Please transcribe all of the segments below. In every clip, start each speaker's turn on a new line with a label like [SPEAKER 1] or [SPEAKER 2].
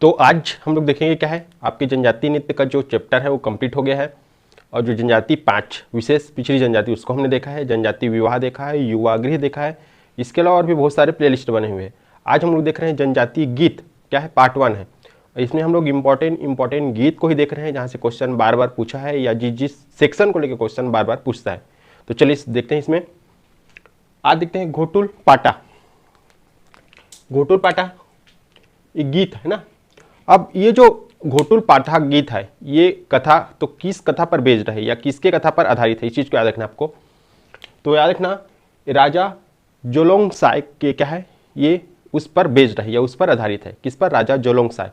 [SPEAKER 1] तो आज हम लोग देखेंगे क्या है, आपके जनजातीय नृत्य का जो चैप्टर है वो कंप्लीट हो गया है। और जो जनजाति 5 विशेष पिछड़ी जनजाति उसको हमने देखा है, जनजाति विवाह देखा है, युवा गृह देखा है, इसके अलावा और भी बहुत सारे प्लेलिस्ट बने हुए हैं। आज हम लोग देख रहे हैं जनजातीय गीत क्या है, पार्ट 1 है। इसमें हम लोग इंपॉर्टेंट गीत को ही देख रहे हैं जहाँ से क्वेश्चन बार बार पूछा है या जिस सेक्शन को लेकर क्वेश्चन बार बार पूछता है। तो चलिए देखते हैं इसमें। आज देखते हैं घोटुल पाटा। घोटुल पाटा एक गीत है ना। अब ये जो घोटुल पाठा गीत है ये कथा तो किस कथा पर बेस्ड है या किसके कथा पर आधारित है, इस चीज़ को याद रखना आपको। तो याद रखना राजा जोलोंगसाई के क्या है, ये उस पर बेस्ड है या उस पर आधारित है। किस पर? राजा जोलोंगसाई।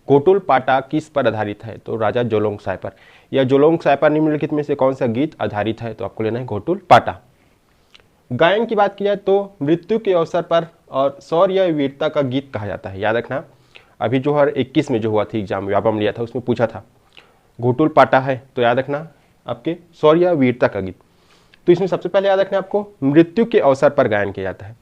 [SPEAKER 1] घोटुल पाटा किस पर आधारित है? तो राजा जोलोंगसाई पर। या जोलोंगसाई पर निम्नलिखित में से कौन सा गीत आधारित है? तो आपको लेना है घोटुल पाटा। गायन की बात की जाए तो मृत्यु के अवसर पर और शौर्य या वीरता का गीत कहा जाता है। याद रखना अभी जो हर 21 में जो हुआ थी एग्जाम व्यापम लिया था उसमें पूछा था घोटुल पाटा है, तो याद रखना आपके शौर्य या वीरता का गीत। तो इसमें सबसे पहले याद रखना आपको मृत्यु के अवसर पर गायन किया जाता है।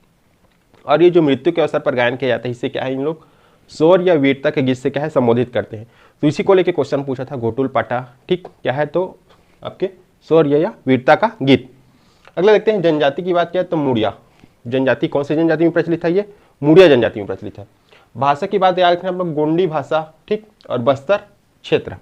[SPEAKER 1] और ये जो मृत्यु के अवसर पर गायन किया जाता है इससे क्या है, इन लोग शौर्य या वीरता के गीत से क्या है संबोधित करते हैं। तो इसी को लेकर क्वेश्चन पूछा था घोटुल पाटा, ठीक क्या है, तो आपके शौर्य या वीरता का गीत। अगला देखते हैं जनजाति की बात किया तो मुड़िया जनजाति कौन से जनजाति में प्रचलित है? ये मुड़िया जनजाति में प्रचलित है। भाषा की बात याद रखना आप लोग गोंडी भाषा, ठीक, और बस्तर क्षेत्र।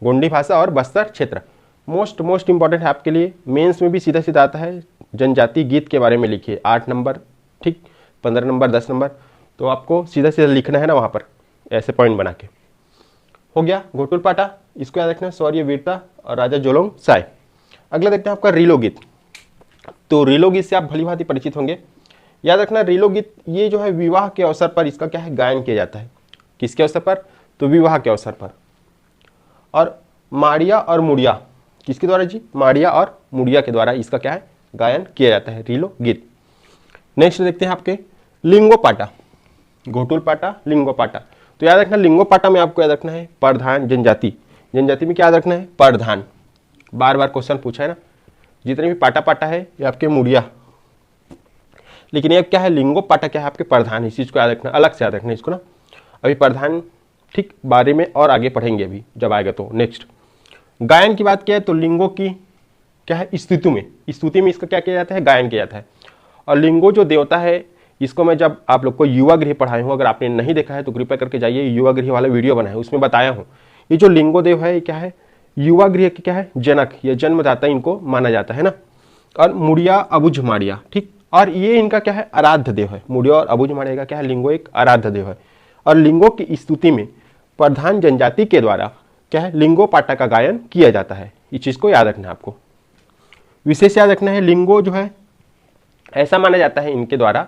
[SPEAKER 1] गोंडी भाषा और बस्तर क्षेत्र मोस्ट इंपॉर्टेंट है आपके लिए। मेंस में भी सीधा सीधा आता है जनजाति गीत के बारे में लिखिए, 8 नंबर, ठीक, 15 नंबर, 10 नंबर। तो आपको सीधा सीधा लिखना है ना वहाँ पर, ऐसे पॉइंट बना के। हो गया घोटुल पाटा, इसको याद रखना शौर्य वीरता और राजा जोलोंगसाई। अगला देखते हैं आपका रीलो गीत। तो रीलो गीत से आप भली भांति परिचित होंगे। याद रखना रीलो गीत ये जो है विवाह के अवसर पर इसका क्या है गायन किया जाता है। किसके अवसर पर? तो विवाह के अवसर पर। और माड़िया और मुड़िया किसके द्वारा जी? माड़िया और मुड़िया के द्वारा इसका क्या है गायन किया जाता है रीलो गीत। नेक्स्ट देखते हैं आपके लिंगो पाटा। घोटुल पाटा, लिंगो पाटा। तो याद रखना लिंगो पाटा में आपको याद रखना है प्रधान जनजाति। जनजाति में क्या याद रखना है? प्रधान। बार बार क्वेश्चन पूछा है ना, जितने भी पाटा पाटा है ये आपके मुड़िया, लेकिन ये क्या है लिंगो पाटा क्या है आपके प्रधान। इस चीज़ को याद रखना, अलग से याद रखना इसको ना। अभी प्रधान ठीक बारे में और आगे पढ़ेंगे अभी जब आएगा तो। नेक्स्ट गायन की बात किया है तो लिंगो की क्या है स्तुति में इसका क्या किया जाता है गायन किया जाता है। और लिंगो जो देवता है इसको मैं जब आप लोग को युवा गृह पढ़ाया हूँ, अगर आपने नहीं देखा है तो कृपया करके जाइए, युवा गृह वाला वीडियो बना है उसमें बताया हूँ। ये जो लिंगो देव है ये क्या है युवा गृह के क्या है जनक या जन्मदाता इनको माना जाता है ना। और मुड़िया अबुझ माड़िया, ठीक, और ये इनका क्या है आराध्य देव है। मुड़िया और अबुझ माड़िया का क्या है लिंगो एक आराध्य देव है। और लिंगो की स्तुति में प्रधान जनजाति के द्वारा क्या है लिंगो पाटा का गायन किया जाता है। इस चीज़ को याद रखना है आपको, विशेष याद रखना है। लिंगो जो है ऐसा माना जाता है इनके द्वारा,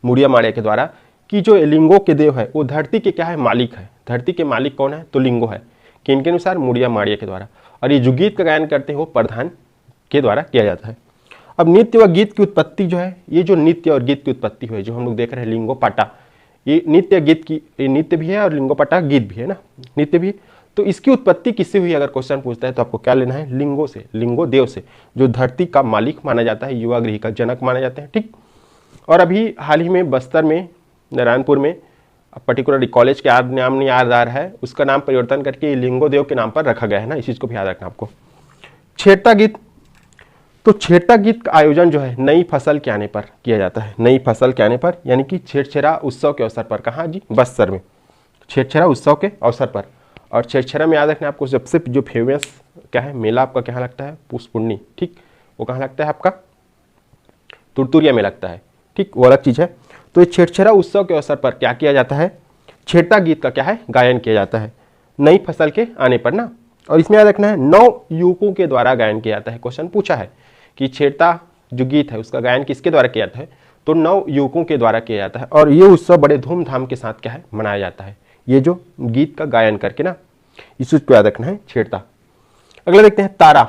[SPEAKER 1] मुड़िया माड़िया के द्वारा, कि जो लिंगो के देव है वो धरती के क्या है मालिक है। धरती के मालिक कौन है? तो लिंगो है। कि इनके अनुसार मुड़िया माड़िया के द्वारा। और ये जो गीत का गायन करते हैं वो प्रधान के द्वारा किया जाता है। अब नृत्य व गीत की उत्पत्ति जो है, ये जो नृत्य और गीत की उत्पत्ति हुई जो हम लोग देख रहे हैं लिंगो पाटा, ये नृत्य गीत की नृत्य भी है और लिंगो पाटा गीत भी है ना, नृत्य भी। तो इसकी उत्पत्ति किससे हुई अगर क्वेश्चन पूछता है तो आपको क्या लेना है लिंगो से, लिंगो देव से, जो धरती का मालिक माना जाता है, युवा गृह का जनक माना जाता है, ठीक। और अभी हाल ही में बस्तर में नारायणपुर में पर्टिकुलर कॉलेज के नाम नहीं याद आ रहा है, उसका नाम परिवर्तन करके लिंगो देव के नाम पर रखा गया है ना, इस चीज़ को भी याद रखना आपको। छेड़ता गीत, तो छेड़ता गीत का आयोजन जो है नई फसल के आने पर किया जाता है। नई फसल के आने पर यानी कि छेड़छेरा उत्सव के अवसर पर। कहाँ जी? बस्तर में छेड़छेरा उत्सव के अवसर पर। और छेड़छेरा में याद रखना आपको सबसे जो फेमस क्या है मेला आपका क्या लगता है? पुष्पुर्णी, ठीक, वो कहाँ लगता है आपका? तुरतुरिया में लगता है, ठीक, वो अलग चीज़ है। तो ये छेड़छेरा उत्सव के अवसर पर क्या किया जाता है? छेड़ता गीत का क्या है गायन किया जाता है नई फसल के आने पर ना। और इसमें याद रखना है 9 युवकों के द्वारा गायन किया जाता है। क्वेश्चन पूछा है कि छेड़ता जो गीत है उसका गायन किसके द्वारा किया जाता है? तो 9 युवकों के द्वारा किया जाता है। और ये उत्सव बड़े धूमधाम के साथ क्या है मनाया जाता है, ये जो गीत का गायन करके ना, इस चीज को याद रखना है छेड़ता। अगला देखते हैं तारा।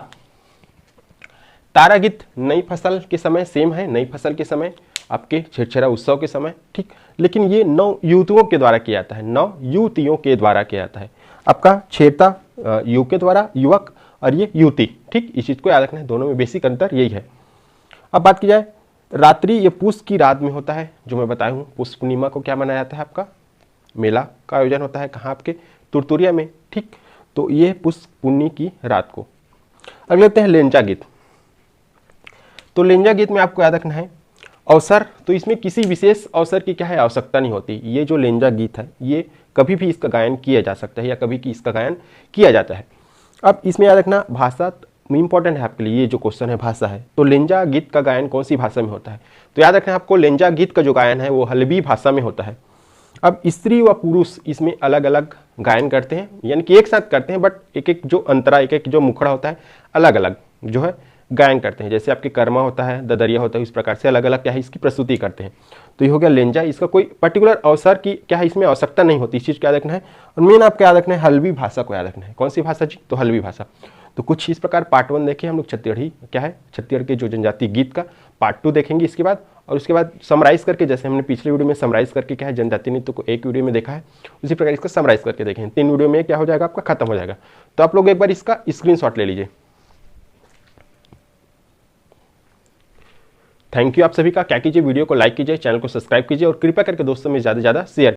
[SPEAKER 1] तारा गीत नई फसल के समय सेम है, नई फसल के समय आपके छेड़छेरा उत्सव के समय, ठीक, लेकिन ये 9 युवतियों के द्वारा किया जाता है। 9 युवतियों के द्वारा किया जाता है। आपका छेड़ता युवक के द्वारा, युवक, और ये युवती, ठीक, इस चीज को याद रखना है। दोनों में बेसिक अंतर यही है। अब बात की जाए रात्रि, ये पुष की रात में होता है, जो मैं बताया हूँ। पुष पूर्णिमा को क्या मनाया जाता है आपका? मेला का आयोजन होता है, कहाँ आपके तुरतुरिया में, ठीक। तो ये पुष्य पुन्नी की रात को। अब लेते हैं लेंजा गीत। तो लेंजा गीत में आपको याद रखना है अवसर, तो इसमें किसी विशेष अवसर की क्या है आवश्यकता नहीं होती। ये जो लेंजा गीत है ये कभी भी इसका गायन किया जा सकता है या कभी भी इसका गायन किया जाता है। अब इसमें याद रखना भाषा इंपॉर्टेंट है आपके लिए, ये जो क्वेश्चन है भाषा है। तो लेंजा गीत का गायन कौन सी भाषा में होता है, तो याद रखना आपको लेंजा गीत का जो गायन है वो हल्बी भाषा में होता है। अब स्त्री व पुरुष इसमें अलग अलग गायन करते हैं, यानी कि एक साथ करते हैं, बट एक एक जो अंतरा, एक एक जो मुखड़ा होता है अलग अलग जो है गायन करते हैं। जैसे आपके कर्मा होता है, ददरिया होता है, इस प्रकार से अलग अलग क्या है इसकी प्रस्तुति करते हैं। तो ये हो गया लेंजा। इसका कोई पर्टिकुलर अवसर की क्या है इसमें आवश्यकता नहीं होती, इस चीज़ को याद रखना है। और मेन आपको याद रखना है हल्बी भाषा को याद रखना है। कौन सी भाषा जी, तो हल्बी भाषा। तो कुछ इस प्रकार पार्ट 1 देखें हम लोग छत्तीसगढ़ी क्या है, छत्तीसगढ़ के जो जनजातीय गीत का पार्ट 2 देखेंगे इसके बाद। और उसके बाद समराइज करके, जैसे हमने पिछले वीडियो में समराइज करके क्या है जनजातीय नृत्य को एक वीडियो में देखा है, उसी प्रकार इसका समराइज करके देखें। 3 वीडियो में क्या हो जाएगा आपका खत्म हो जाएगा। तो आप लोग एक बार इसका स्क्रीनशॉट ले लीजिए। थैंक यू आप सभी का। क्या कीजिए, वीडियो को लाइक कीजिए, चैनल को सब्सक्राइब कीजिए और कृपया करके दोस्तों में ज़्यादा से ज़्यादा शेयर